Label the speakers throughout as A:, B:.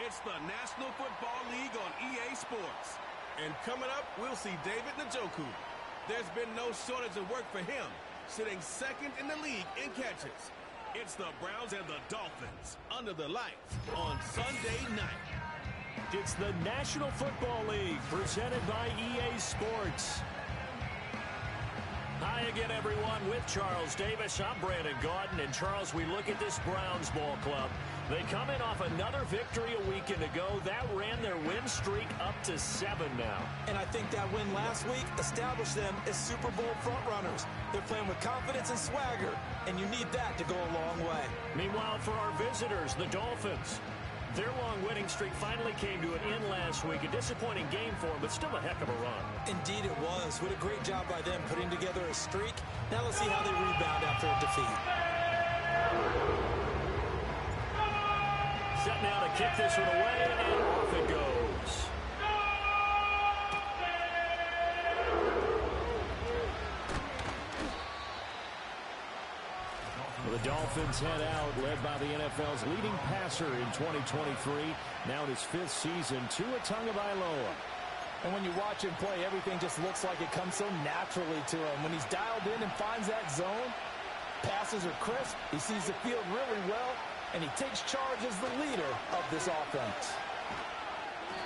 A: It's the National Football League on EA Sports. And coming up, we'll see David Njoku. There's been no shortage of work for him, sitting second in the league in catches. It's the Browns and the Dolphins under the lights on Sunday night.
B: It's the National Football League presented by EA Sports. Hi again, everyone, with Charles Davis. I'm Brandon Gaudin. And, Charles, we look at this Browns ball club. They come in off another victory a weekend ago. That ran their win streak up to 7 now.
C: And I think that win last week established them as Super Bowl frontrunners. They're playing with confidence and swagger, and you need that to go a long way.
B: Meanwhile, for our visitors, the Dolphins, their long winning streak finally came to an end last week. A disappointing game for them, but still a heck of a run.
C: Indeed it was. What a great job by them putting together a streak. Now let's see how they rebound after a defeat.
B: Set now to kick this one away, and off it goes. The Dolphins head out, led by the NFL's leading passer in 2023. Now in his 5th season, Tua Tagovailoa.
C: And when you watch him play, everything just looks like it comes so naturally to him. When he's dialed in and finds that zone, passes are crisp, he sees the field really well, and he takes charge as the leader of this offense.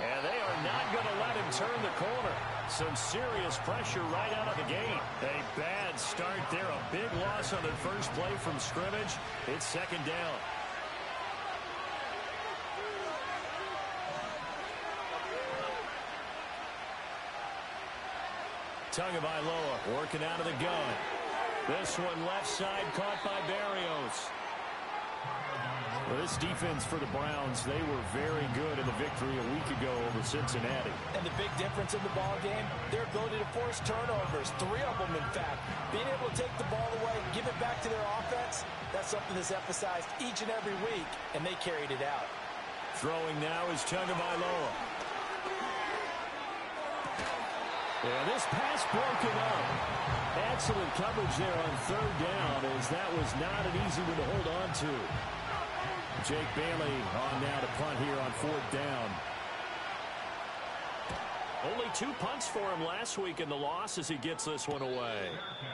B: And they are not going to let him turn the corner. Some serious pressure right out of the gate. A bad start there. A big loss on their first play from scrimmage. It's second down. Tagovailoa working out of the gun. This one left side caught by Berrios. Well, this defense for the Browns, they were very good in the victory a week ago over Cincinnati.
C: And the big difference in the ball game, their ability to force turnovers, 3 of them in fact. Being able to take the ball away, give it back to their offense, that's something that's emphasized each and every week, and they carried it out.
B: Throwing now is Tagovailoa. Yeah, this pass broken up. Excellent coverage there on 3rd down, as that was not an easy one to hold on to. Jake Bailey on now to punt here on 4th down. Only 2 punts for him last week in the loss as he gets this one away.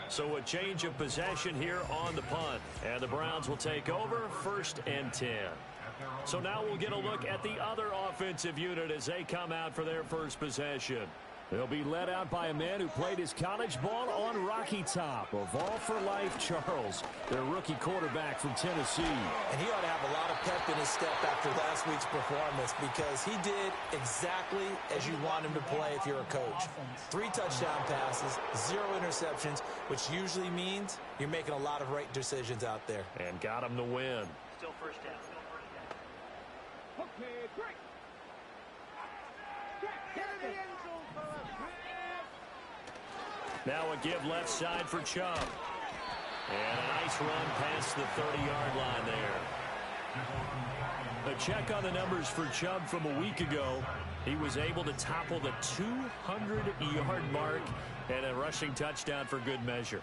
B: So a change of possession here on the punt. And the Browns will take over 1st and 10. So now we'll get a look at the other offensive unit as they come out for their first possession. They'll be led out by a man who played his college ball on Rocky Top of All for Life Charles, their rookie quarterback from Tennessee.
C: And he ought to have a lot of pep in his step after last week's performance, because he did exactly as you want him to play if you're a coach. 3 touchdown passes, 0 interceptions, which usually means you're making a lot of right decisions out there.
B: And got him the win.
D: Still first down.
E: Okay, great.
B: Now a give left side for Chubb. And a nice run past the 30-yard line there. A check on the numbers for Chubb from a week ago. He was able to topple the 200-yard mark and a rushing touchdown for good measure.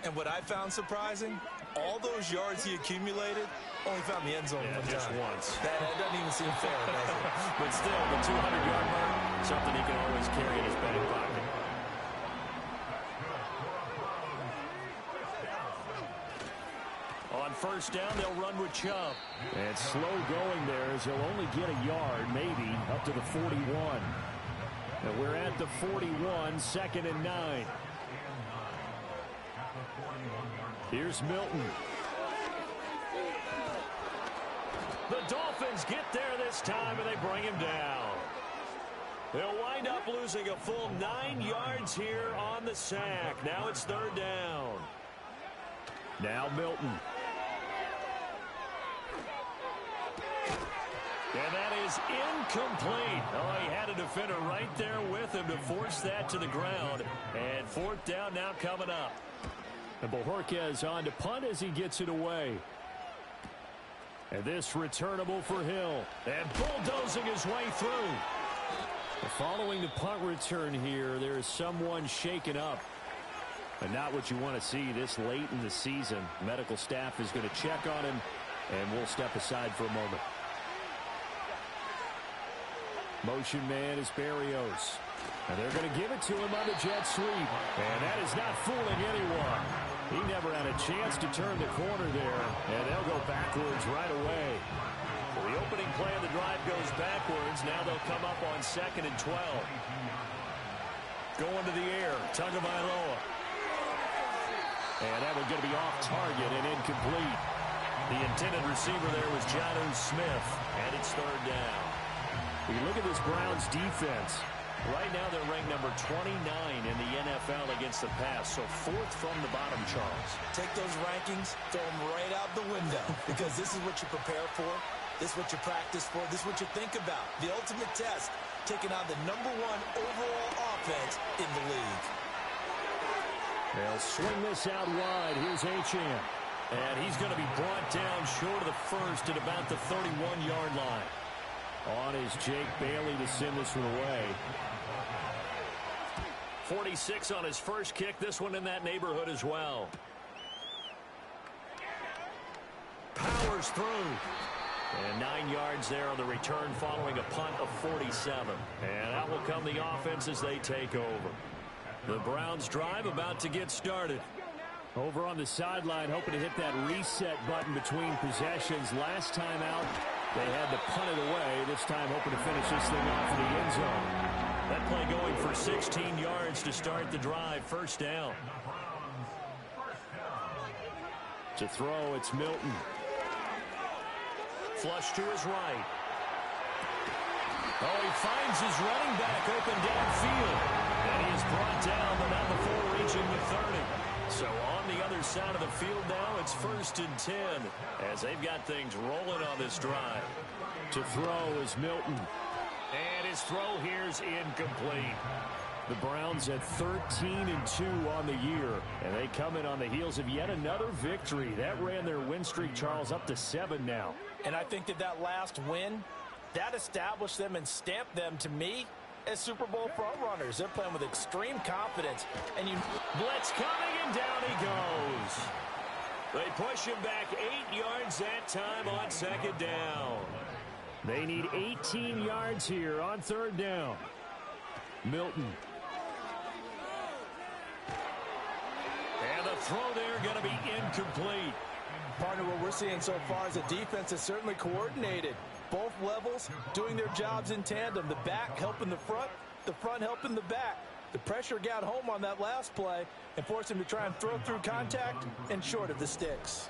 C: And what I found surprising, all those yards he accumulated, only found the end zone one
B: just
C: time.
B: once.
C: That doesn't even seem fair, does it?
B: But still, the 200-yard mark, something he can always carry in his back pocket. On 1st down, they'll run with Chubb. And slow going there as he'll only get a yard, maybe, up to the 41. And we're at the 41, 2nd and 9. Here's Milton. The Dolphins get there this time, and they bring him down. They'll wind up losing a full 9 yards here on the sack. Now it's 3rd down. Now Milton. And that is incomplete. Oh, he had a defender right there with him to force that to the ground. And 4th down now coming up. And Bojorquez on to punt as he gets it away. And this returnable for Hill. And bulldozing his way through. Following the punt return here, there is someone shaken up. And not what you want to see this late in the season. Medical staff is going to check on him, and we'll step aside for a moment. Motion man is Berrios. And they're going to give it to him on the jet sweep. And that is not fooling anyone. He never had a chance to turn the corner there. And they'll go backwards right away. Well, the opening play of the drive goes backwards. Now they'll come up on 2nd and 12. Going to the air. Tagovailoa. And that one's going to be off target and incomplete. The intended receiver there was Jonnu Smith. And it's 3rd down. We look at this Browns defense. Right now they're ranked number 29 in the NFL against the pass. So 4th from the bottom, Charles.
C: Take those rankings, throw them right out the window. Because this is what you prepare for. This is what you practice for. This is what you think about. The ultimate test. Taking on the #1 overall offense in the league.
B: They'll swing this out wide. Here's Achane. And he's going to be brought down short of the first at about the 31-yard line. On is Jake Bailey to send this one away. 46 on his first kick. This one in that neighborhood as well. Powers through. And 9 yards there on the return following a punt of 47. And that will come the offense as they take over. The Browns drive about to get started. Over on the sideline, hoping to hit that reset button between possessions. Last time out, they had to punt it away. This time hoping to finish this thing off in the end zone. That play going for 16 yards to start the drive. 1st down. To throw, it's Milton. Flush to his right. Oh, he finds his running back open downfield. And he is brought down, but not before reaching the 30. So on the other side of the field now, it's 1st and 10 as they've got things rolling on this drive. To throw is Milton. And his throw here's incomplete. The Browns at 13-2 on the year. And they come in on the heels of yet another victory. That ran their win streak, Charles, up to 7 now.
C: And I think that last win, that established them and stamped them, to me, as Super Bowl frontrunners. They're playing with extreme confidence. And you
B: blitz coming, and down he goes. They push him back 8 yards that time on 2nd down. They need 18 yards here on 3rd down. Milton. And the throw there going to be incomplete.
C: Partner, what we're seeing so far is the defense is certainly coordinated. Both levels doing their jobs in tandem. The back helping the front helping the back. The pressure got home on that last play and forced him to try and throw through contact and short of the sticks.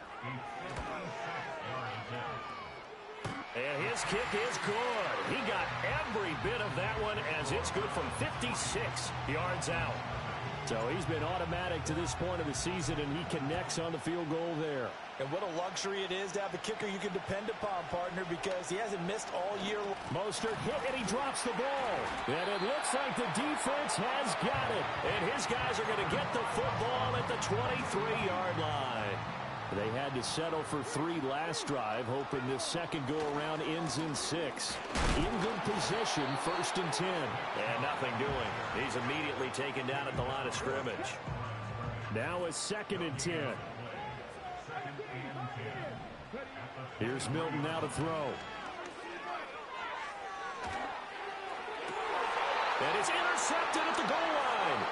B: And his kick is good. He got every bit of that one as it's good from 56 yards out. So he's been automatic to this point of the season, and he connects on the field goal there.
C: And what a luxury it is to have a kicker you can depend upon, partner, because he hasn't missed all year.
B: Mostert hit, and he drops the ball. And it looks like the defense has got it. And his guys are going to get the football at the 23-yard line. They had to settle for 3 last drive, hoping this second go-around ends in 6. In good position, 1st and 10. And nothing doing. He's immediately taken down at the line of scrimmage. Now a 2nd and 10. Here's Milton now to throw. And it's intercepted at the goal line.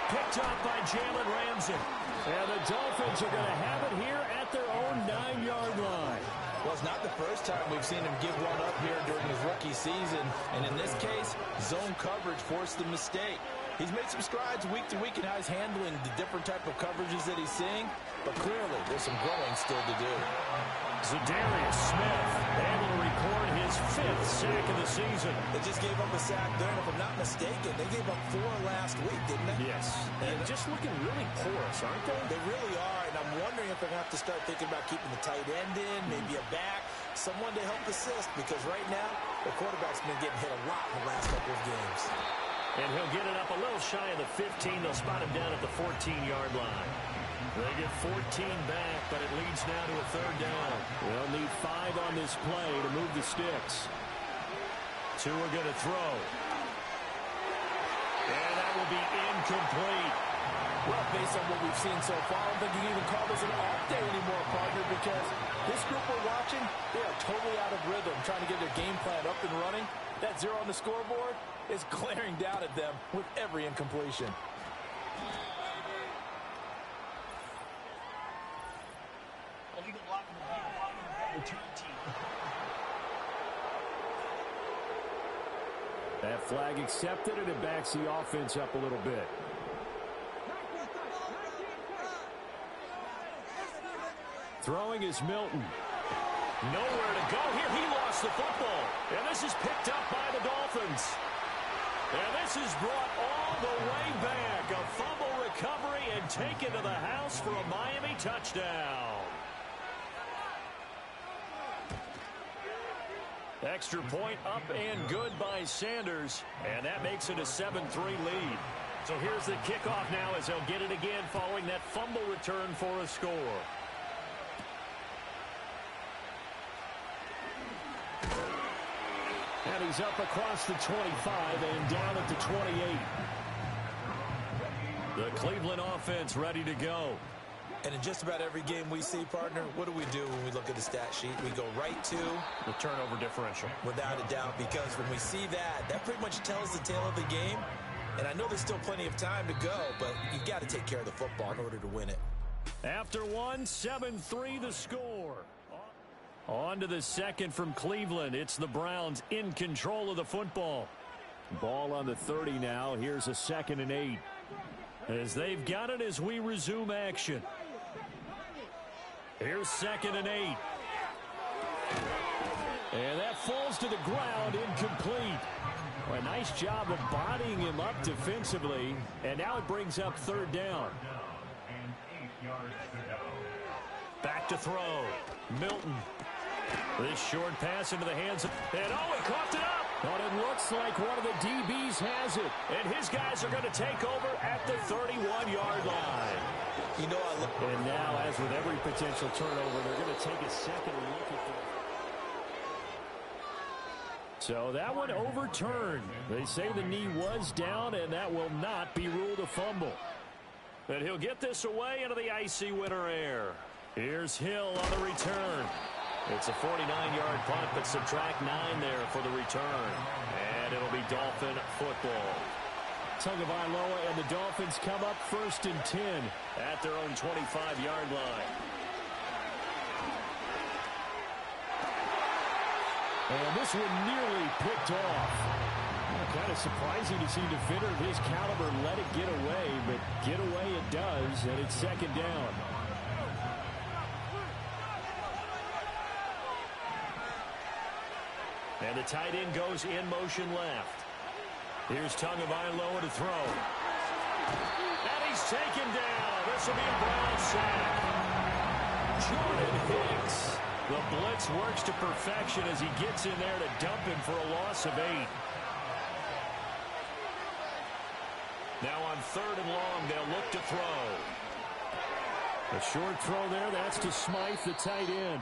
B: Picked up by Jalen Ramsey. And the Dolphins are going to have it here at their own 9-yard line.
C: Well, it's not the first time we've seen him give one up here during his rookie season. And in this case, zone coverage forced the mistake. He's made some strides week to week in how he's handling the different type of coverages that he's seeing. But clearly, there's some growing still to do.
B: Zadarius Smith able to record his 5th sack of the season.
C: They just gave up a sack there, and if I'm not mistaken, they gave up 4 last week, didn't they?
B: Yes. And just looking really porous, aren't they?
C: They really are, and I'm wondering if they're going to have to start thinking about keeping the tight end in, maybe a back, someone to help assist, because right now, the quarterback's been getting hit a lot in the last couple of games.
B: And he'll get it up a little shy of the 15. They'll spot him down at the 14-yard line. They get 14 back, but it leads now to a 3rd down. They'll need 5 on this play to move the sticks. 2 are going to throw. And that will be incomplete.
C: Well, based on what we've seen so far, I don't think you can even call this an off day anymore, partner, because this group we're watching, they are totally out of rhythm, trying to get their game plan up and running. That 0 on the scoreboard is glaring down at them with every incompletion.
B: That flag accepted, and it backs the offense up a little bit. Throwing is Milton. Nowhere to go here. He lost the football. And this is picked up by the Dolphins. And this is brought all the way back. A fumble recovery and taken to the house for a Miami touchdown. Extra point up and good by Sanders. And that makes it a 7-3 lead. So here's the kickoff now as they'll get it again following that fumble return for a score. And he's up across the 25 and down at the 28. The Cleveland offense ready to go.
C: And in just about every game we see, partner, what do we do when we look at the stat sheet? We go right to
B: the turnover differential.
C: Without a doubt, because when we see that, that pretty much tells the tale of the game. And I know there's still plenty of time to go, but you've got to take care of the football in order to win it.
B: After one, 7-3 the score. On to the second from Cleveland. It's the Browns in control of the football. Ball on the 30 now. Here's a 2nd and 8. As they've got it as we resume action. Here's 2nd and 8. And that falls to the ground, incomplete. Well, a nice job of bodying him up defensively. And now it brings up 3rd down. Back to throw. Milton. This short pass into the hands of... And oh, he coughed it up. But it looks like one of the DBs has it. And his guys are going to take over at the 31-yard line.
C: You know,
B: and now, as with every potential turnover, they're going to take a second look at this. So that one overturned. They say the knee was down, and that will not be ruled a fumble. And he'll get this away into the icy winter air. Here's Hill on the return. It's a 49-yard punt, but subtract 9 there for the return. And it'll be Dolphin football. Tagovailoa and the Dolphins come up 1st and 10 at their own 25-yard line. And this one nearly picked off. Kind of surprising to see a defender of his caliber let it get away, but get away it does, and it's 2nd down. And the tight end goes in motion left. Here's Tagovailoa to throw. And he's taken down. This will be a Brown sack. Jordan Hicks. The blitz works to perfection as he gets in there to dump him for a loss of 8. Now on 3rd and long, they'll look to throw. A short throw there. That's to Smythe, the tight end.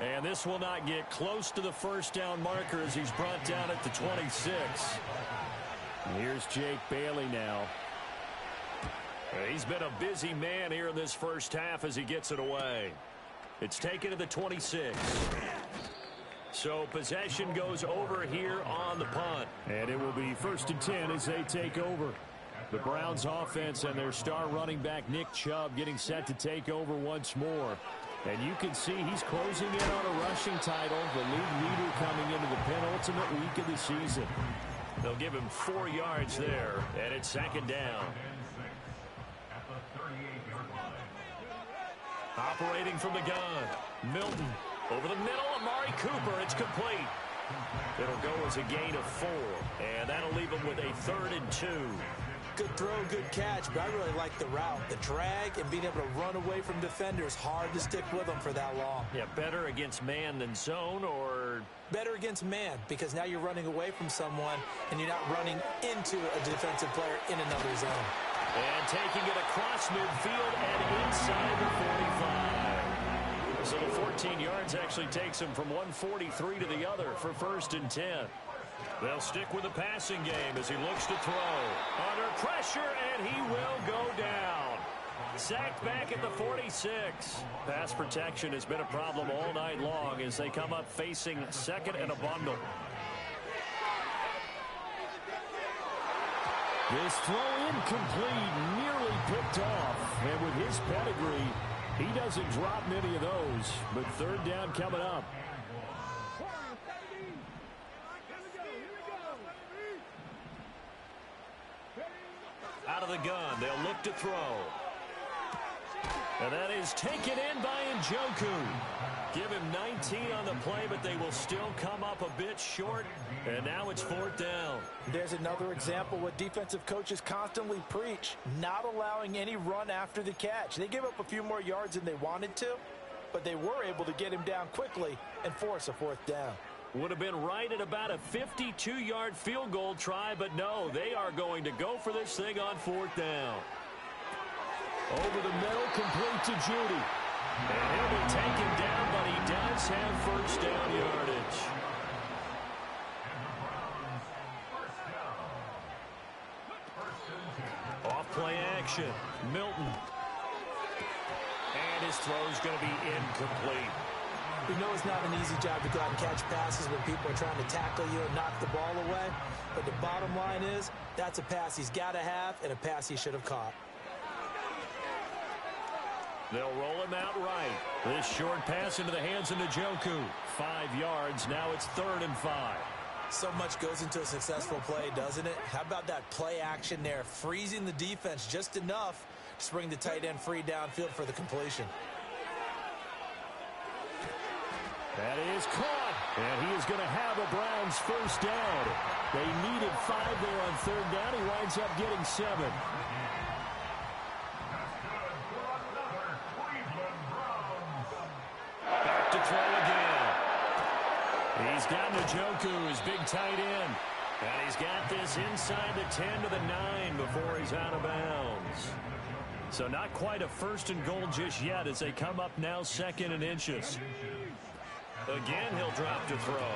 B: And this will not get close to the 1st down marker as he's brought down at the 26. Here's Jake Bailey now. He's been a busy man here in this first half as he gets it away. It's taken to the 26. So possession goes over here on the punt. And it will be 1st and 10 as they take over. The Browns offense and their star running back Nick Chubb getting set to take over once more. And you can see he's closing in on a rushing title, the league leader coming into the penultimate week of the season. They'll give him 4 yards there, and it's 2nd down. Operating from the gun, Milton over the middle, Amari Cooper, it's complete. It'll go as a gain of 4, and that'll leave him with a 3rd and 2.
C: Good throw, good catch, but I really like the route. The drag and being able to run away from defenders, hard to stick with them for that long.
B: Yeah, better against man than zone, or?
C: Better against man, because now you're running away from someone and you're not running into a defensive player in another zone.
B: And taking it across midfield and inside the 45. So the 14 yards actually takes him from 143 to the other for 1st and 10. They'll stick with the passing game as he looks to throw. Under pressure, and he will go down. Sacked back at the 46. Pass protection has been a problem all night long as they come up facing 2nd and a bundle. This throw incomplete, nearly picked off. And with his pedigree, he doesn't drop many of those. But third down coming up. Out of the gun, they'll look to throw. And that is taken in by Njoku. Give him 19 on the play, but they will still come up a bit short. And now it's fourth down.
C: There's another example what defensive coaches constantly preach, not allowing any run after the catch. They gave up a few more yards than they wanted to, but they were able to get him down quickly and force a fourth down.
B: Would have been right at about a 52-yard field goal try, but no, they are going to go for this thing on fourth down. Over the middle, complete to Judy. And he'll be taken down, but he does have first down yardage. Off play action, Milton. And his throw's going to be incomplete.
C: We know it's not an easy job to go out and catch passes when people are trying to tackle you and knock the ball away. But the bottom line is, that's a pass he's got to have and a pass he should have caught.
B: They'll roll him out right. This short pass into the hands of Njoku. 5 yards. Now it's 3rd and 5.
C: So much goes into a successful play, doesn't it? How about that play action there, freezing the defense just enough to bring the tight end free downfield for the completion.
B: That is caught, and he is going to have a Browns first down. They needed 5 there on 3rd down. He winds up getting 7. Back to throw again. He's got Njoku, his big tight end. And he's got this inside the 10 to the 9 before he's out of bounds. So not quite a 1st and goal just yet as they come up now 2nd and inches. Again, he'll drop to throw.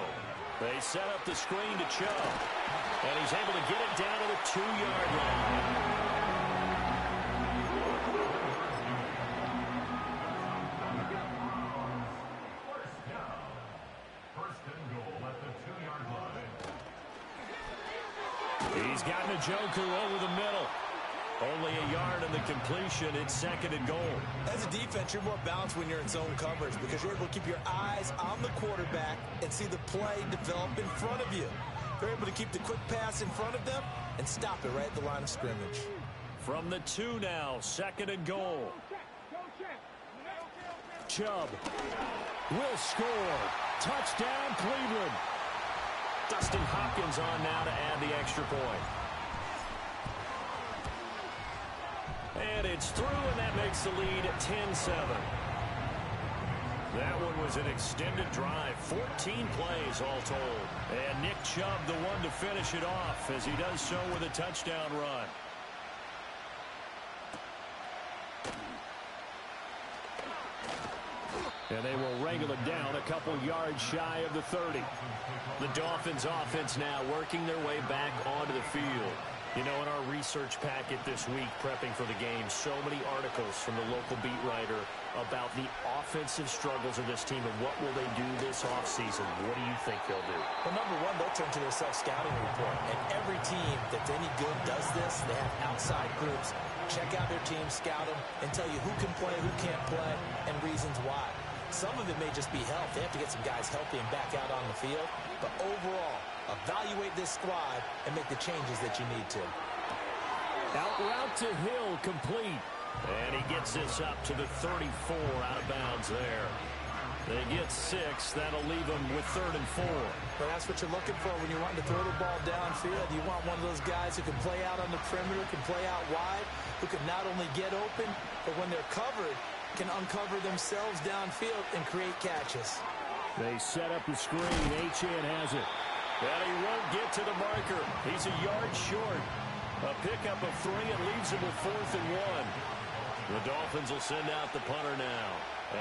B: They set up the screen to Chubb. And he's able to get it down to the 2-yard line. He's got Njoku over the middle. Only a yard in the completion. It's 2nd and goal.
C: As a defense, you're more balanced when you're in zone coverage because you're able to keep your eyes on the quarterback and see the play develop in front of you. You're able to keep the quick pass in front of them and stop it right at the line of scrimmage.
B: From the 2 now, 2nd and goal. Chubb will score. Touchdown, Cleveland. Dustin Hopkins on now to add the extra point. And it's through, and that makes the lead 10-7. That one was an extended drive, 14 plays all told. And Nick Chubb, the one to finish it off, as he does so with a touchdown run. And they will wrangle it down a couple yards shy of the 30. The Dolphins offense now working their way back onto the field. You know, in our research packet this week, prepping for the game, so many articles from the local beat writer about the offensive struggles of this team and what will they do this offseason. What do you think they'll do?
C: Well, number one, they'll turn to their self-scouting report. And every team that's any good does this. They have outside groups. Check out their team, scout them, and tell you who can play, who can't play, and reasons why. Some of it may just be health. They have to get some guys healthy and back out on the field. But overall, evaluate this squad and make the changes that you need to.
B: Out route to Hill, complete. And he gets this up to the 34, out of bounds there. They get 6. That'll leave them with 3rd and 4.
C: But that's what you're looking for when you're wanting to throw the ball downfield. You want one of those guys who can play out on the perimeter, can play out wide, who can not only get open, but when they're covered, can uncover themselves downfield and create catches.
B: They set up the screen. Achane has it. And he won't get to the marker. He's a yard short. A pickup of 3 and leaves him with 4th and 1. The Dolphins will send out the punter now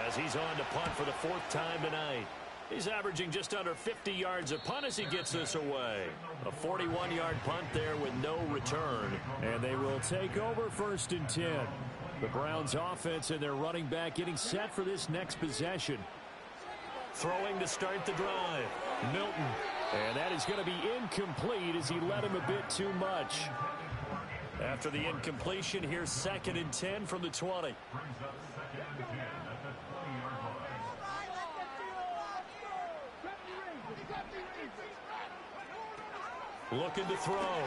B: as he's on to punt for the 4th time tonight. He's averaging just under 50 yards a punt as he gets this away. A 41-yard punt there with no return. And they will take over 1st and 10. The Browns offense and their running back getting set for this next possession. Throwing to start the drive. Milton. And that is going to be incomplete as he led him a bit too much. After the incompletion, here's 2nd and 10 from the 20. Looking to throw.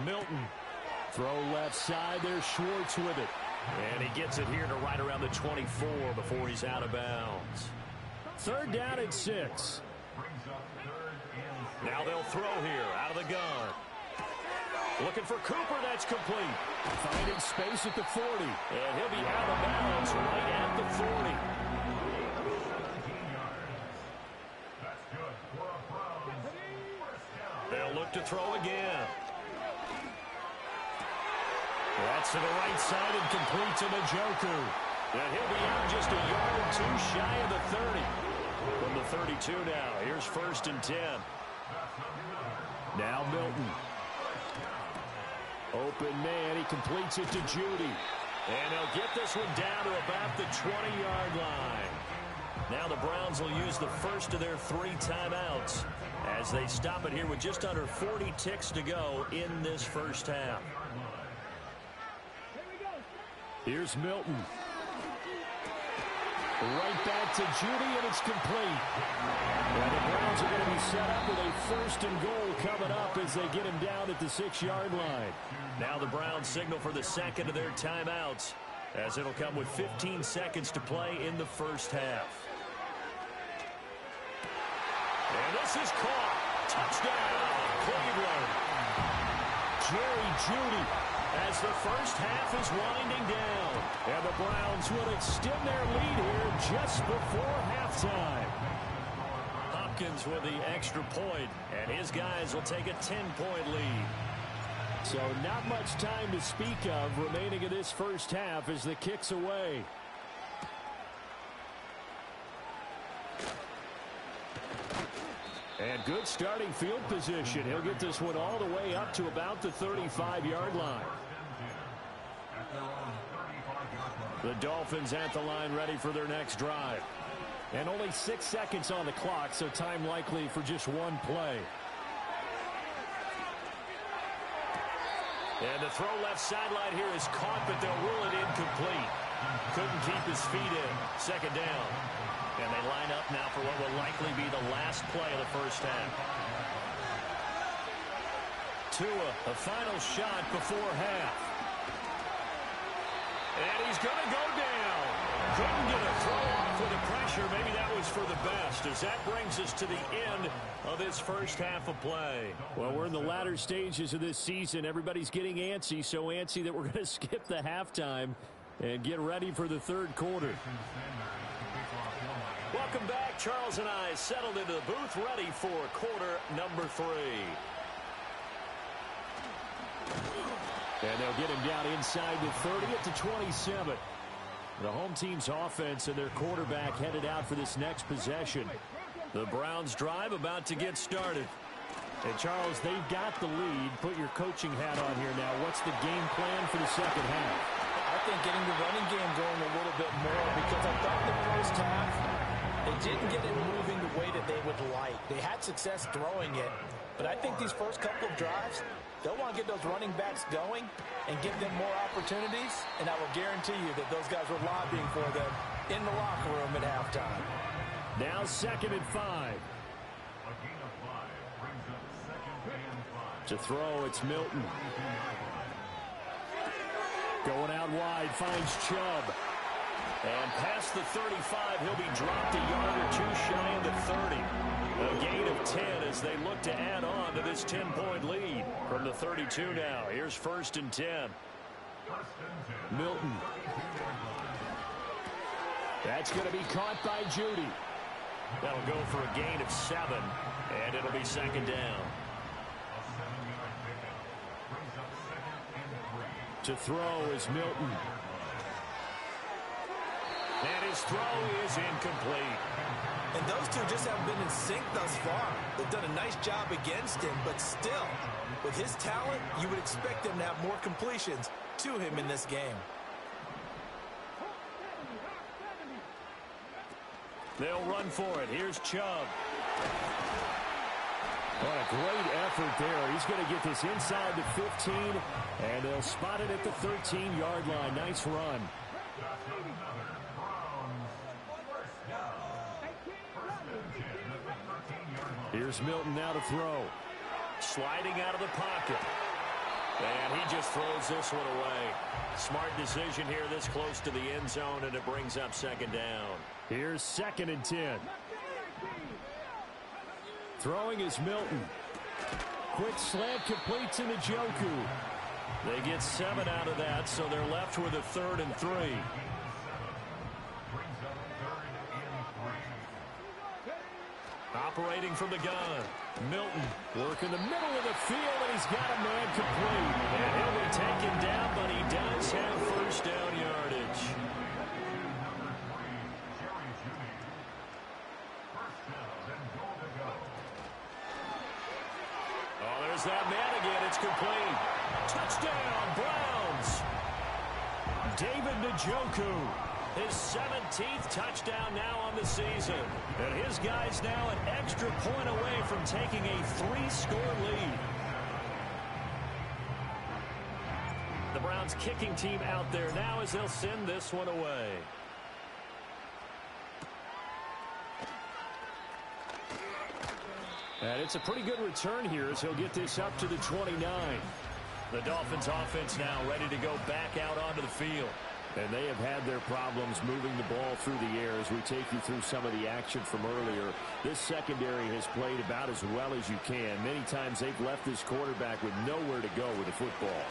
B: Milton. Throw left side. There's Schwartz with it. And he gets it here to right around the 24 before he's out of bounds. 3rd down and 6. Now they'll throw here out of the gun. Looking for Cooper. That's complete. Finding space at the 40. And he'll be out of bounds right at the 40. They'll look to throw again. That's to the right side and complete to Njoku. And he'll be out just a yard or 2 shy of the 30. From the 32 now, here's 1st and 10. Now Milton. Open man, he completes it to Judy. And he'll get this one down to about the 20-yard line. Now the Browns will use the first of their 3 timeouts as they stop it here with just under 40 ticks to go in this first half. Here's Milton. Right back to Judy, and it's complete. And the Browns are going to be set up with a 1st and goal coming up as they get him down at the 6-yard line. Now the Browns signal for the 2nd of their timeouts as it'll come with 15 seconds to play in the first half. And this is caught. Touchdown, Cleveland. Jerry Judy as the first half is winding down. And the Browns will extend their lead here just before halftime. Hopkins with the extra point, and his guys will take a 10-point lead. So not much time to speak of remaining in this first half as the kick's away. And good starting field position. He'll get this one all the way up to about the 35-yard line. The Dolphins at the line ready for their next drive. And only 6 seconds on the clock, so time likely for just one play. And the throw left sideline here is caught, but they'll rule it incomplete. Couldn't keep his feet in. 2nd down. And they line up now for what will likely be the last play of the first half. Tua, a final shot before half. And he's going to go down. Couldn't get a throw off with the pressure. Maybe that was for the best, as that brings us to the end of this first half of play. Well, we're in the latter stages of this season. Everybody's getting antsy, so antsy that we're going to skip the halftime and get ready for the 3rd quarter. Welcome back. Charles and I settled into the booth ready for quarter number 3. And they'll get him down inside the 30 at the 27. The home team's offense and their quarterback headed out for this next possession. The Browns drive about to get started. And Charles, they've got the lead. Put your coaching hat on here now. What's the game plan for the second half?
C: I think getting the running game going a little bit more, because I thought the first half they didn't get it moving the way that they would like. They had success throwing it, but I think these first couple of drives, they'll want to get those running backs going and give them more opportunities, and I will guarantee you that those guys were lobbying for them in the locker room at halftime.
B: Now 2nd and 5. To throw, it's Milton. Going out wide, finds Chubb. And past the 35, he'll be dropped a yard or 2 shy of the 30. A gain of 10 as they look to add on to this 10-point lead. From the 32 now, here's 1st and 10. Milton. That's going to be caught by Judy. That'll go for a gain of 7, and it'll be 2nd down. To throw is Milton. And his throw is incomplete.
C: And those two just haven't been in sync thus far. They've done a nice job against him, but still, with his talent, you would expect them to have more completions to him in this game. They'll run for it. Here's Chubb.
B: What a great effort there. He's going to get this inside the 15, and they'll spot it at the 13-yard line. Nice run. Here's Milton now to throw. Sliding out of the pocket. And he just throws this one away. Smart decision here this close to the end zone, and it brings up second down. Here's 2nd and 10. Throwing is Milton. Quick slant completes into Njoku. They get 7 out of that, so they're left with a 3rd and 3. Operating from the gun. Milton working the middle of the field, and he's got a man complete. And he'll be taken down, but he does have first down yardage. Oh, there's that man again. It's complete. Touchdown, Browns. David Njoku. His 17th touchdown now on the season. And his guys now an extra point away from taking a 3-score lead. The Browns kicking team out there now as they'll send this one away. And it's a pretty good return here as he'll get this up to the 29. The Dolphins offense now ready to go back out onto the field. And they have had their problems moving the ball through the air as we take you through some of the action from earlier. This secondary has played about as well as you can. Many times they've left this quarterback with nowhere to go with the football.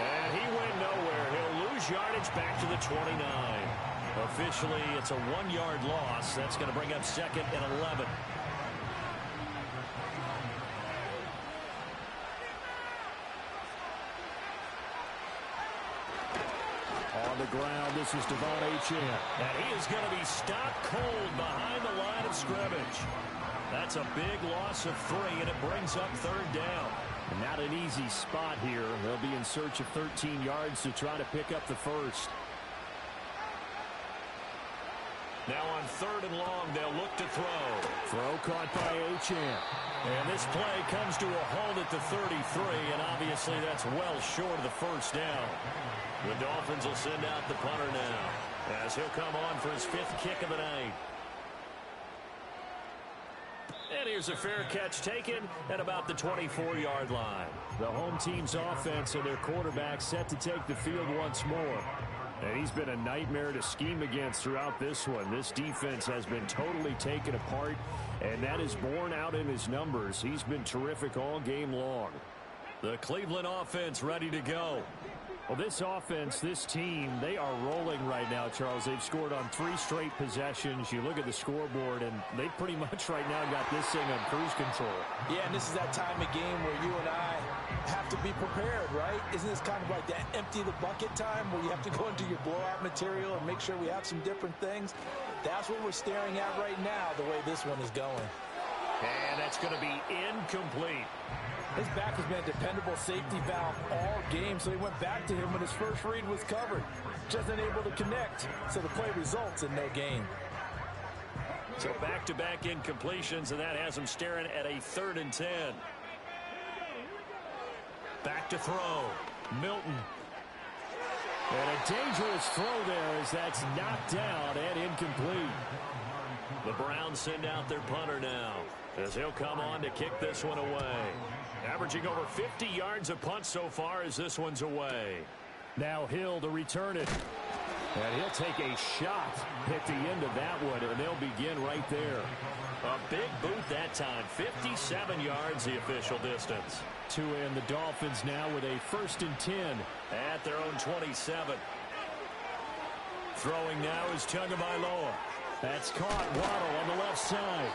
B: And he went nowhere. He'll lose yardage back to the 29. Officially, it's a 1-yard loss. That's going to bring up 2nd and 11. On the ground, this is Devon Achane. And he is going to be stopped cold behind the line of scrimmage. That's a big loss of 3, and it brings up 3rd down. Not an easy spot here. They'll be in search of 13 yards to try to pick up the first. Now on 3rd and long, they'll look to throw. Throw caught by Achane. And this play comes to a halt at the 33, and obviously that's well short of the first down. The Dolphins will send out the punter now as he'll come on for his 5th kick of the night. And here's a fair catch taken at about the 24-yard line. The home team's offense and their quarterback set to take the field once more. And he's been a nightmare to scheme against throughout this one. This defense has been totally taken apart, and that is borne out in his numbers. He's been terrific all game long. The Cleveland offense ready to go. Well, this offense, this team, they are rolling right now, Charles. They've scored on 3 straight possessions. You look at the scoreboard, and they pretty much right now got this thing on cruise control.
C: Yeah, and this is that time of game where you and I have to be prepared, right? Isn't this kind of like that empty the bucket time where you have to go into your blowout material and make sure we have some different things? That's what we're staring at right now, the way this one is going.
B: And that's going to be incomplete.
C: His back has been a dependable safety valve all game, so he went back to him when his first read was covered. Just unable to connect, so the play results in no gain.
B: So back-to-back incompletions, and that has him staring at a 3rd and 10. Back to throw. Milton. And a dangerous throw there as that's knocked down and incomplete. The Browns send out their punter now as he'll come on to kick this one away. Averaging over 50 yards a punt so far as this one's away. Now Hill to return it. And he'll take a shot at the end of that one, and they'll begin right there. A big boot that time. 57 yards the official distance. To end the Dolphins now with a 1st and 10 at their own 27. Throwing now is Tagovailoa. That's caught. Waddle on the left side.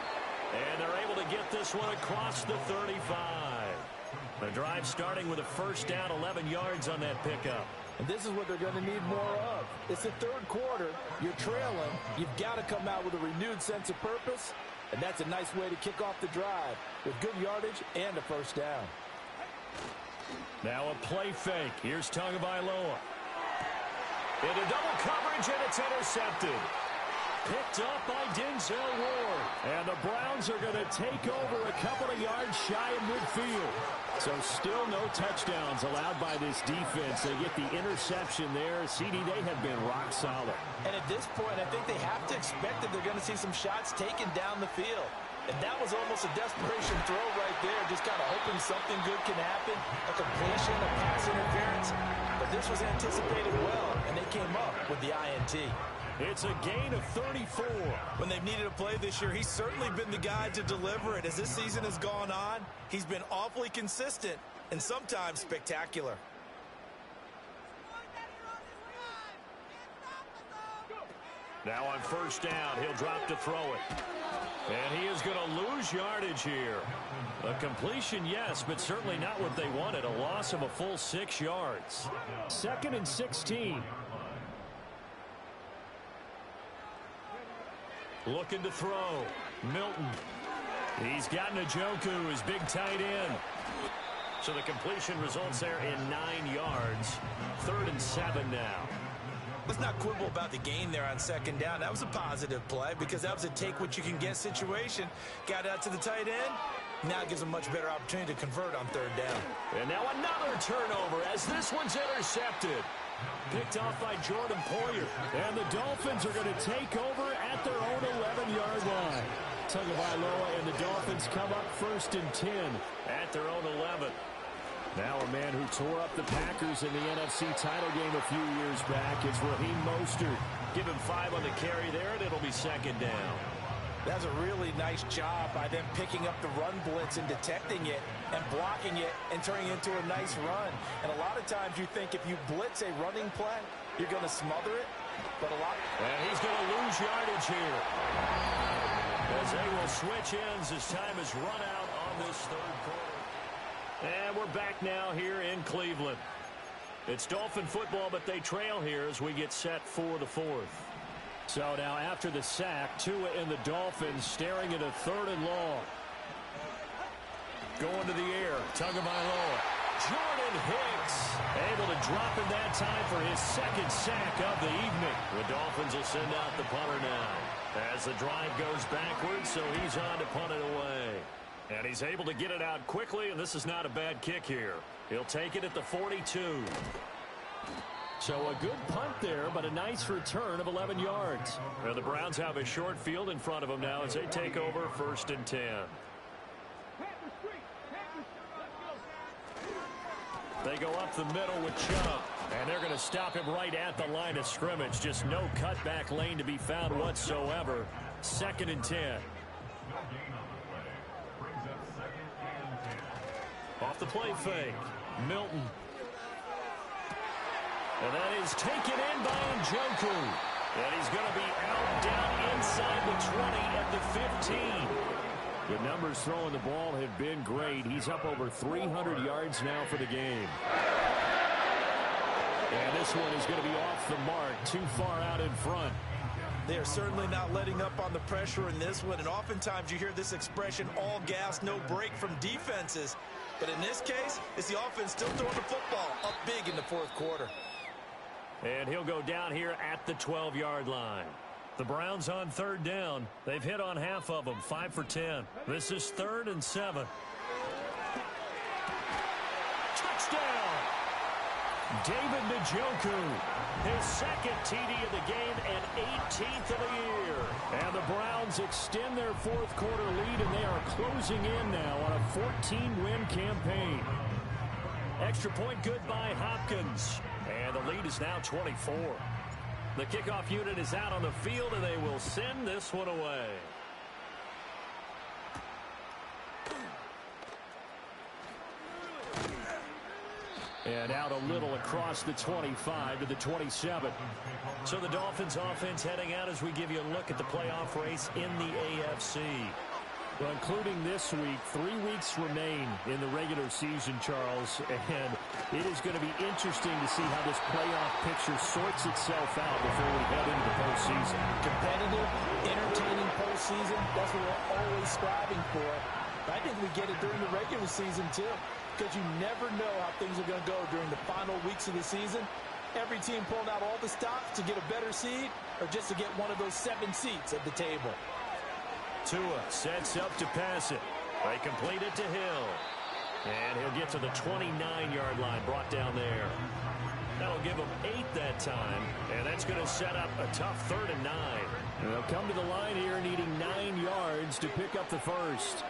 B: And they're able to get this one across the 35. The drive starting with a first down, 11 yards on that pickup.
C: And this is what they're going to need more of. It's the 3rd quarter. You're trailing. You've got to come out with a renewed sense of purpose. And that's a nice way to kick off the drive with good yardage and a first down.
B: Now a play fake. Here's Tagovailoa. Into double coverage, and it's intercepted. Picked up by Denzel Ward. And the Browns are going to take over a couple of yards shy of midfield. So still no touchdowns allowed by this defense. They get the interception there. CD, they have been rock solid.
C: And at this point, I think they have to expect that they're going to see some shots taken down the field. And that was almost a desperation throw right there, just kind of hoping something good can happen, a completion, a pass interference. But this was anticipated well, and they came up with the INT.
B: It's a gain of 34.
C: When they've needed a play this year, he's certainly been the guy to deliver it. As this season has gone on, he's been awfully consistent and sometimes spectacular.
B: Now on first down, he'll drop to throw it. And he is going to lose yardage here. A completion, yes, but certainly not what they wanted. A loss of a full 6 yards. 2nd and 16. Looking to throw. Milton. He's got Njoku, his big tight end. So the completion results there in 9 yards. 3rd and 7 now.
C: Let's not quibble about the gain there on 2nd down. That was a positive play because that was a take-what-you-can-get situation. Got out to the tight end. Now it gives them a much better opportunity to convert on 3rd down.
B: And now another turnover as this one's intercepted. Picked off by Jordan Poyer. And the Dolphins are going to take over at their own 11-yard line. Tagovailoa and the Dolphins come up 1st and 10 at their own 11. Now a man who tore up the Packers in the NFC title game a few years back. It's Raheem Mostert. Give him 5 on the carry there, and it'll be 2nd down.
C: That's a really nice job by them picking up the run blitz and detecting it and blocking it and turning it into a nice run. And a lot of times you think if you blitz a running play, you're going to smother it. But
B: And he's going to lose yardage here. As they will switch ends as time is run out on this 3rd quarter. And we're back now here in Cleveland. It's Dolphin football, but they trail here as we get set for the 4th. So now after the sack, Tua and the Dolphins staring at a 3rd and long. Going to the air, Tagovailoa. Jordan Hicks able to drop in that time for his 2nd sack of the evening. The Dolphins will send out the punter now as the drive goes backwards, so he's on to punt it away. And he's able to get it out quickly, and this is not a bad kick here. He'll take it at the 42. So a good punt there, but a nice return of 11 yards. And the Browns have a short field in front of them now as they take over 1st and 10. They go up the middle with Chubb, and they're going to stop him right at the line of scrimmage. Just no cutback lane to be found whatsoever. 2nd and 10. Off the play fake. Milton. And that is taken in by Njoku. And he's going to be out down inside the 20 at the 15. The numbers throwing the ball have been great. He's up over 300 yards now for the game. And this one is going to be off the mark, too far out in front.
C: They are certainly not letting up on the pressure in this one. And oftentimes you hear this expression, all gas, no break from defenses. But in this case, it's the offense still throwing the football up big in the 4th quarter.
B: And he'll go down here at the 12-yard line. The Browns on 3rd down. They've hit on half of them, 5 for 10. This is 3rd and 7. Touchdown! David Njoku, his 2nd TD of the game and 18th of the year. And the Browns extend their 4th quarter lead, and they are closing in now on a 14-win campaign. Extra point good by Hopkins. And the lead is now 24. The kickoff unit is out on the field, and they will send this one away. And out a little across the 25 to the 27. So the Dolphins offense heading out as we give you a look at the playoff race in the AFC. Well, including this week, 3 weeks remain in the regular season, Charles, and it is going to be interesting to see how this playoff picture sorts itself out before we head into the postseason.
C: Competitive, entertaining postseason, that's what we're always striving for. I think we get it during the regular season, too, because you never know how things are going to go during the final weeks of the season. Every team pulling out all the stops to get a better seed or just to get one of those 7 seats at the table.
B: Tua sets up to pass it. They complete it to Hill. And he'll get to the 29-yard line, brought down there. That'll give him 8 that time, and that's going to set up a tough 3rd and 9. And they'll come to the line here needing 9 yards to pick up the first.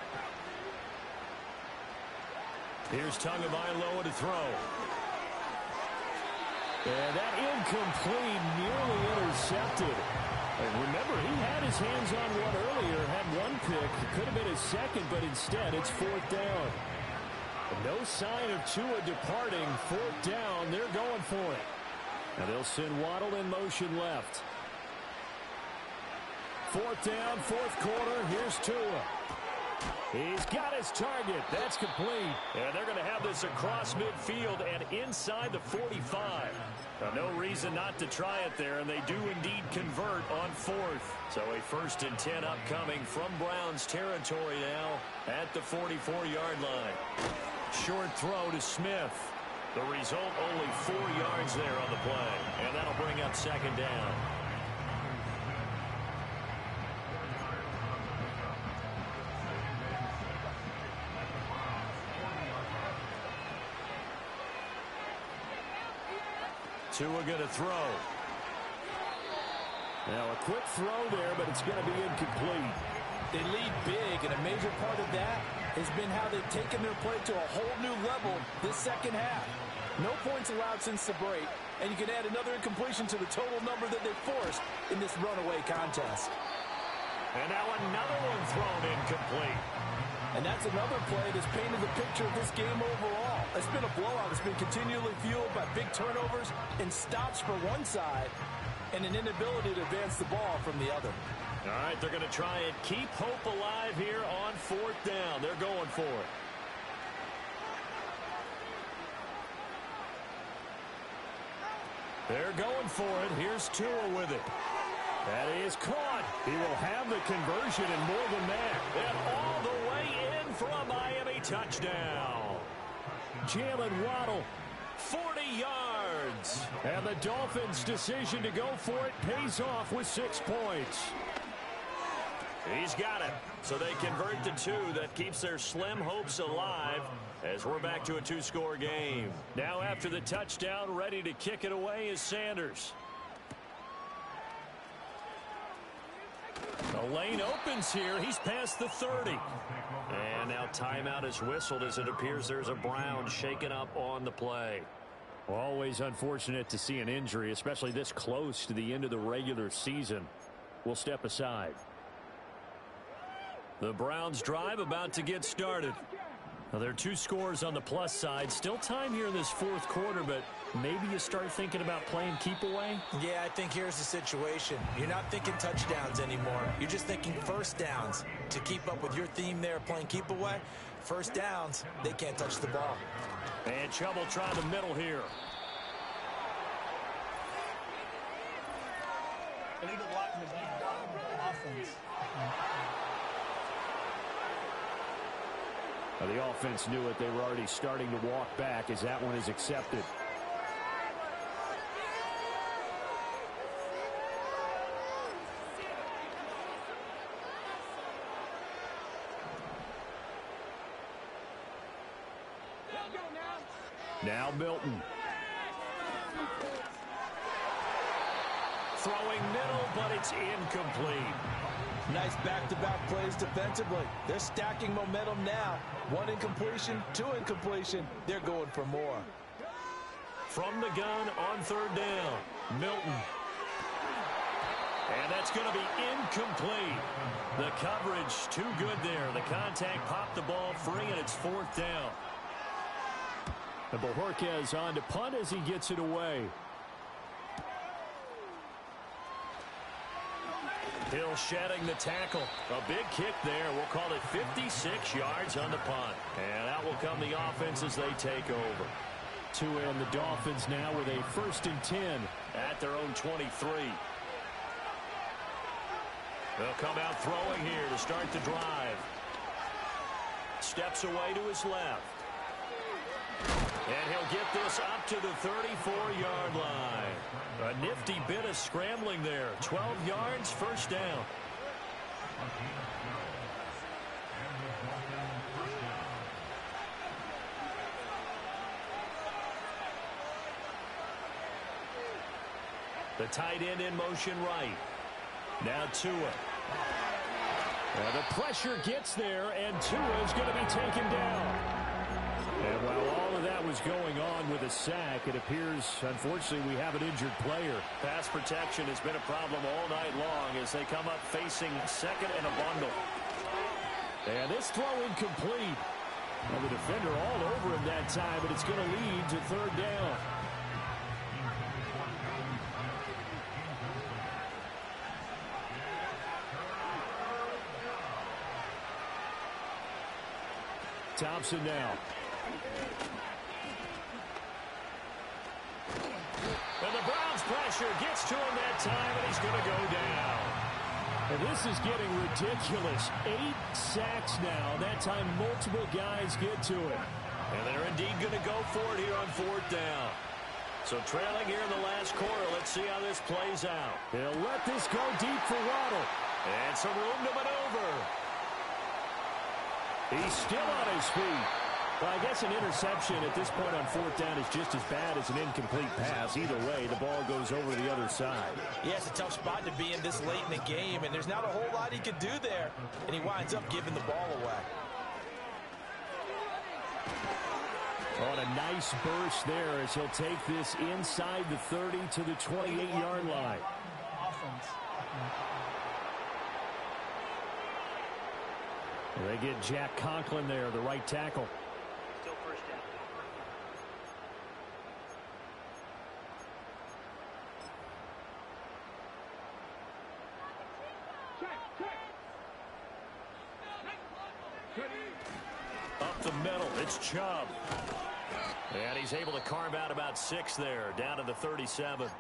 B: Here's Tagovailoa to throw. And that incomplete, nearly intercepted. And remember, he had his hands on one earlier, had one pick. It could have been his second, but instead it's 4th down. No sign of Tua departing. 4th down. They're going for it. And they'll send Waddle in motion left. 4th down, 4th quarter. Here's Tua. He's got his target. That's complete. And they're going to have this across midfield and inside the 45. No reason not to try it there, and they do indeed convert on 4th. So a 1st and 10 upcoming from Browns territory now at the 44-yard line. Short throw to Smith. The result, only 4 yards there on the play. And that'll bring up 2nd down. Tua going to throw. Now a quick throw there, but it's going to be incomplete.
C: They lead big, and a major part of that has been how they've taken their play to a whole new level this second half. No points allowed since the break, and you can add another incompletion to the total number that they've forced in this runaway contest.
B: And now another one thrown incomplete.
C: And that's another play that's painted the picture of this game overall. It's been a blowout. It's been continually fueled by big turnovers and stops for one side and an inability to advance the ball from the other.
B: All right, they're going to try and keep hope alive here on 4th down. They're going for it. They're going for it. Here's Tua with it. That is caught. He will have the conversion and more than that. And all the way in for a Miami touchdown. Jalen Waddle, 40 yards. And the Dolphins' decision to go for it pays off with 6 points. He's got it. So they convert to 2. That keeps their slim hopes alive as we're back to a 2-score game. Now after the touchdown, ready to kick it away is Sanders. The lane opens here. He's past the 30. And now timeout is whistled as it appears there's a Brown shaken up on the play. Always unfortunate to see an injury, especially this close to the end of the regular season. We'll step aside. The Browns drive about to get started. Now, there are 2 scores on the plus side. Still time here in this 4th quarter, but maybe you start thinking about playing keep away?
C: Yeah, I think here's the situation. You're not thinking touchdowns anymore. You're just thinking 1st downs. To keep up with your theme there, playing keep away, 1st downs, they can't touch the ball.
B: And trouble trying the middle here. The offense knew it. They were already starting to walk back as that one is accepted. Now Milton. Throwing middle, but it's incomplete.
C: Nice back-to-back plays defensively. They're stacking momentum now. 1 incompletion, 2 incompletion. They're going for more.
B: From the gun on 3rd down, Milton. And that's going to be incomplete. The coverage too good there. The contact popped the ball free, and it's 4th down. And Bojorquez on to punt as he gets it away. Hill shedding the tackle. A big kick there. We'll call it 56 yards on the punt. And out will come the offense as they take over. Tua and the Dolphins now with a 1st and 10 at their own 23. They'll come out throwing here to start the drive. Steps away to his left. And he'll get this up to the 34-yard line. A nifty bit of scrambling there. 12 yards, 1st down. The tight end in motion right. Now Tua. The pressure gets there, and Tua is going to be taken down. And while all of that was going on with a sack, it appears, unfortunately, we have an injured player. Pass protection has been a problem all night long as they come up facing second and a bundle. And this throw incomplete. And the defender all over him that time, but it's going to lead to third down. Thompson now. And the Browns pressure gets to him that time, and he's going to go down. And this is getting ridiculous. 8 sacks now. That time multiple guys get to it. And they're indeed going to go for it here on fourth down. So trailing here in the last quarter. Let's see how this plays out. They'll let this go deep for Waddle. And some room to maneuver. He's still on his feet. Well, I guess an interception at this point on fourth down is just as bad as an incomplete pass. Either way, the ball goes over the other side. Yeah, it's a tough spot to be in this late in the game, and there's not a whole lot he could do there. And he winds up giving the ball away. On a nice burst there as he'll take this inside the 30 to the 28-yard line. They get Jack Conklin there, the right tackle.
D: Still first down.
B: Up the middle, it's Chubb. And he's able to carve out about 6 there, down to the 37.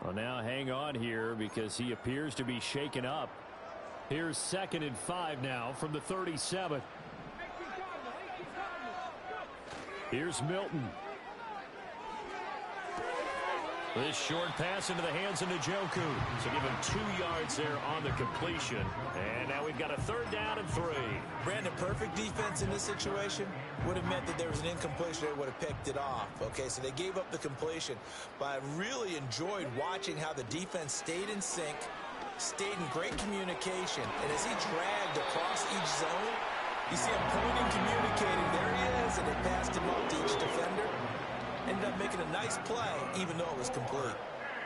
B: Well, now hang on here because he appears to be shaken up. Here's 2nd and 5 now from the 37. Here's Milton. This short pass into the hands of Njoku. So give him 2 yards there on the completion. And now we've got a 3rd down and 3.
C: Brandon, perfect defense in this situation would have meant that there was an incompletion. They would have picked it off. Okay, so they gave up the completion. But I really enjoyed watching how the defense stayed in sync, stayed in great communication. And as he dragged across each zone, you see him pointing, communicating. There he is, and they passed him off to each defender. Ended up making a nice play, even though it was complete.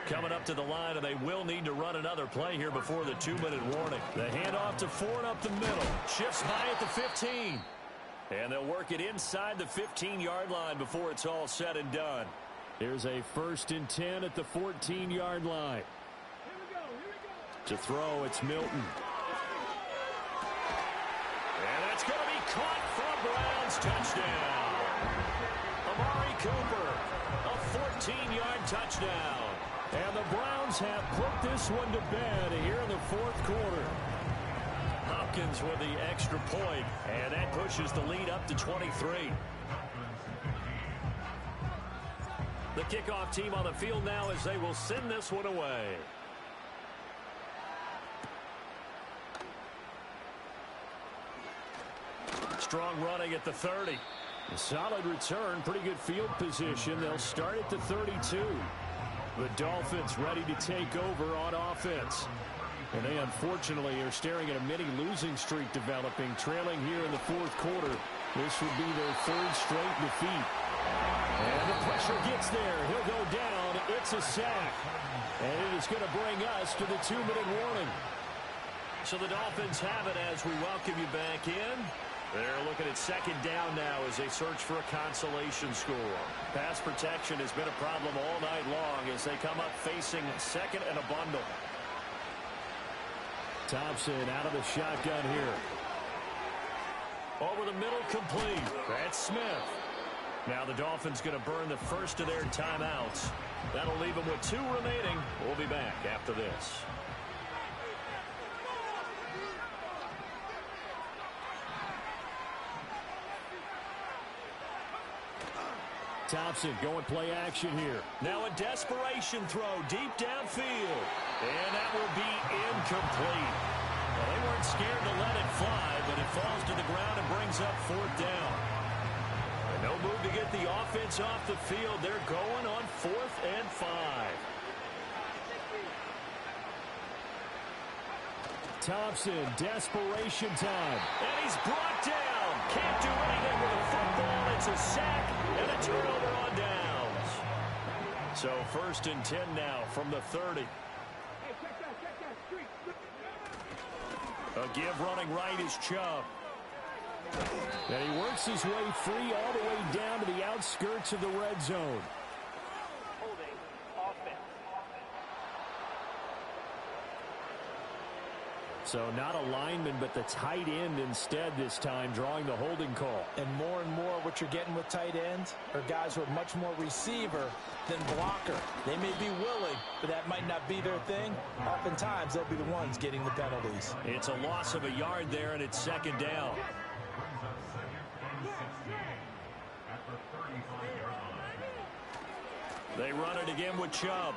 B: Coming up to the line, and they will need to run another play here before the 2-minute warning. The handoff to Ford up the middle. Shifts high at the 15. And they'll work it inside the 15-yard line before it's all said and done. Here's a 1st and 10 at the 14-yard line. To throw, it's Milton. And that's going to be caught for a Browns touchdown. Amari Cooper, a 14-yard touchdown. And the Browns have put this one to bed here in the 4th quarter. Hopkins with the extra point, and that pushes the lead up to 23. The kickoff team on the field now as they will send this one away. Strong running at the 30. A solid return, pretty good field position. They'll start at the 32. The Dolphins ready to take over on offense. And they unfortunately are staring at a mini losing streak developing, trailing here in the 4th quarter. This would be their 3rd straight defeat. And the pressure gets there. He'll go down. It's a sack. And it is going to bring us to the 2-minute warning. So the Dolphins have it as we welcome you back in. They're looking at 2nd down now as they search for a consolation score. Pass protection has been a problem all night long as they come up facing 2nd and a bundle. Thompson out of the shotgun here. Over the middle, complete. That's Smith. Now the Dolphins going to burn the first of their timeouts. That'll leave them with 2 remaining. We'll be back after this. Thompson going play action here. Now a desperation throw deep downfield. And that will be incomplete. Well, they weren't scared to let it fly, but it falls to the ground and brings up 4th down. And no move to get the offense off the field. They're going on 4th and 5. Thompson, desperation time. And he's brought down. Can't do anything with a football. It's a sack and a turnover on downs. So 1st and 10 now from the 30. A give running right is Chubb. And he works his way free all the way down to the outskirts of the red zone. So not a lineman, but the tight end instead this time, drawing the holding call.
C: And more what you're getting with tight ends are guys who are much more receiver than blocker. They may be willing, but that might not be their thing. Oftentimes, they'll be the ones getting the penalties.
B: It's a loss of a yard there, and it's 2nd down. They run it again with Chubb.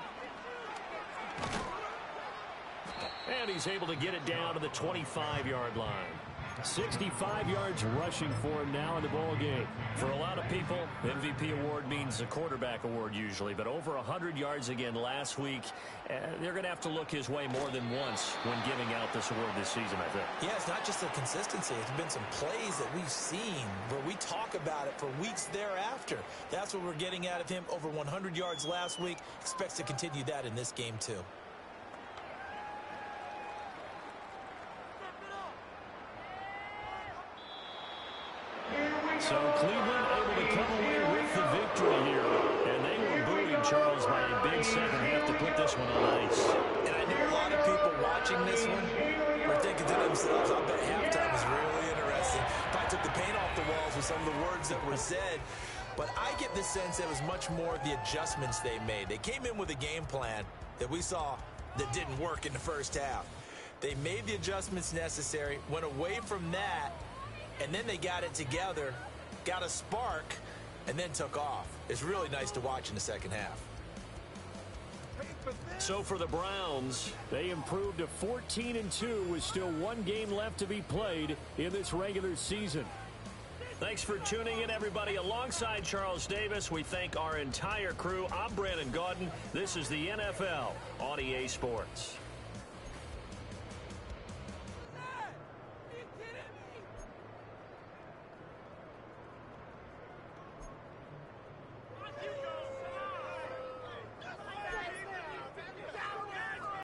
B: And he's able to get it down to the 25-yard line. 65 yards rushing for him now in the ball game. For a lot of people, MVP award means a quarterback award usually, but over 100 yards again last week. They're going to have to look his way more than once when giving out this award this season, I think.
C: Yeah, it's not just the consistency. It's been some plays that we've seen where we talk about it for weeks thereafter. That's what we're getting out of him. Over 100 yards last week. Expects to continue that in this game, too.
B: So Cleveland able to come away with the victory here. And they were booing Charles by a big second half to put this one on ice.
C: And I know a lot of people watching this one were thinking to themselves, I bet halftime was really interesting. Probably took the paint off the walls with some of the words that were said. But I get the sense it was much more the adjustments they made. They came in with a game plan that we saw that didn't work in the first half. They made the adjustments necessary, went away from that, and then they got it together, got a spark, and then took off. It's really nice to watch in the second half.
B: So for the Browns, they improved to 14-2 with still one game left to be played in this regular season. Thanks for tuning in, everybody. Alongside Charles Davis, we thank our entire crew. I'm Brandon Gaudin. This is the NFL on EA Sports.